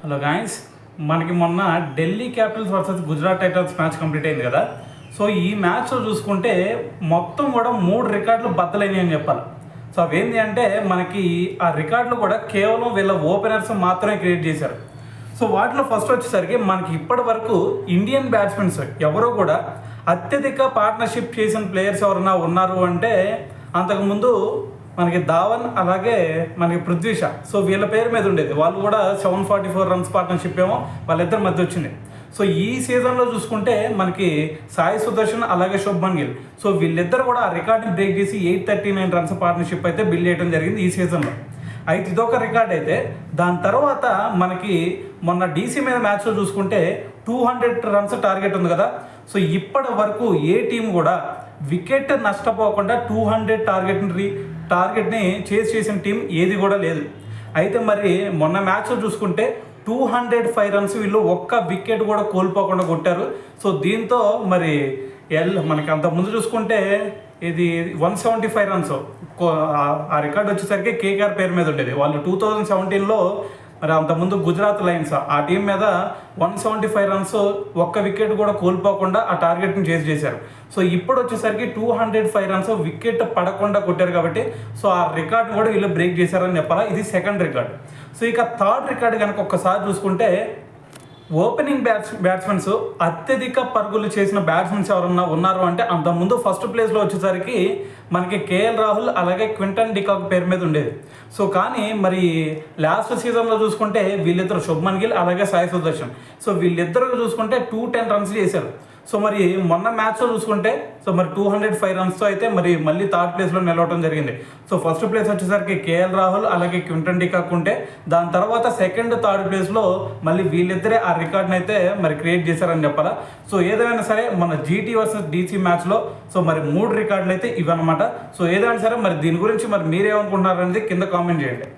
Hello guys, మనకి మొన్న Delhi Capitals versus Gujarat Titans match complete అయింది కదా. సో ఈ మ్యాచ్లో చూసుకుంటే మొత్తం కూడా 3 రికార్డులు బద్దలైనవి అని చెప్పాలి. సో అవేంటి అంటే మనకి ఆ రికార్డులు కూడా కేవలం వీళ్ళ ఓపెనర్స్ మాత్రమే క్రియేట్ చేశారు. సో వాటిలో ఫస్ట్ వచ్చేసరికి మనకి ఇప్పటి వరకు ఇండియన్ బ్యాట్స్మెన్స్ ఎవరో కూడా అత్యధిక పార్ట్నర్షిప్ చేసిన ప్లేయర్స్ ఎవరైనా ఉన్నారు అంటే అంతకుముందు మనకి ధావన్ అలాగే మనకి పృథ్వీ షా. సో వీళ్ళ పేరు మీద ఉండేది. వాళ్ళు కూడా 744 రన్స్ పార్ట్నర్షిప్ ఏమో వాళ్ళిద్దరి మధ్య వచ్చింది. సో ఈ సీజన్లో చూసుకుంటే మనకి సాయి సుదర్శన్ అలాగే శుభ్మన్ గిల్, సో వీళ్ళిద్దరు కూడా ఆ రికార్డుని బ్రేక్ చేసి 839 రన్స్ పార్ట్నర్షిప్ అయితే బిల్డ్ చేయడం జరిగింది ఈ సీజన్లో. అయితే ఇదొక రికార్డ్ అయితే దాని తర్వాత మనకి మొన్న డీసీ మీద మ్యాచ్లో చూసుకుంటే 200 రన్స్ టార్గెట్ ఉంది కదా. సో ఇప్పటి వరకు ఏ టీం కూడా వికెట్ నష్టపోకుండా 200 టార్గెట్ని చేసిన టీం ఏది కూడా లేదు. అయితే మరి మొన్న మ్యాచ్లో చూసుకుంటే 205 రన్స్ వీళ్ళు ఒక్క వికెట్ కూడా కోల్పోకుండా కొట్టారు. సో దీంతో మరి మనకి అంతకుముందు చూసుకుంటే ఇది 175 రన్స్ ఆ రికార్డ్ వచ్చేసరికి కేకేఆర్ పేరు మీద ఉండేది. వాళ్ళు 2017లో మరి అంతకుముందు గుజరాత్ లయన్స్ ఆ టీం మీద 175 రన్స్ ఒక్క వికెట్ కూడా కోల్పోకుండా ఆ టార్గెట్ని చేశారు. సో ఇప్పుడు వచ్చేసరికి 205 రన్స్ వికెట్ పడకుండా కొట్టారు కాబట్టి సో ఆ రికార్డ్ కూడా వీళ్ళు బ్రేక్ చేశారని చెప్పాలా. ఇది సెకండ్ రికార్డ్. సో ఇక థర్డ్ రికార్డ్ కనుక ఒక్కసారి చూసుకుంటే ఓపెనింగ్ బ్యాట్స్మెన్స్ అత్యధిక పరుగులు చేసిన బ్యాట్స్మెన్స్ ఎవరన్నా ఉన్నారు అంటే అంతకుముందు ఫస్ట్ ప్లేస్లో వచ్చేసరికి మనకి కేఎల్ రాహుల్ అలాగే క్వింటన్ డికాక్ పేరు మీద ఉండేది. సో కానీ మరి లాస్ట్ సీజన్లో చూసుకుంటే వీళ్ళిద్దరు శుభ్మన్ గిల్ అలాగే సాయి సుదర్శన్, సో వీళ్ళిద్దరు చూసుకుంటే 210 రన్స్ చేశారు. సో మరి మొన్న మ్యాచ్లో చూసుకుంటే సో మరి 205 రన్స్తో అయితే మరి మళ్ళీ థర్డ్ ప్లేస్లో నిలవడం జరిగింది. సో ఫస్ట్ ప్లేస్ వచ్చేసరికి కేఎల్ రాహుల్ అలాగే క్వింటన్ డికాక్ ఉంటే దాని తర్వాత సెకండ్ థర్డ్ ప్లేస్లో మళ్ళీ వీళ్ళిద్దరే ఆ రికార్డ్ని అయితే మరి క్రియేట్ చేశారని చెప్పాలా. సో ఏదైనా సరే మన జీటీ వర్సెస్ డీసీ మ్యాచ్లో సో మరి 3 రికార్డులు అయితే ఇవన్నమాట. సో ఏదైనా సరే మరి దీని గురించి మరి మీరేమనుకుంటున్నారు అనేది కింద కామెంట్ చేయండి.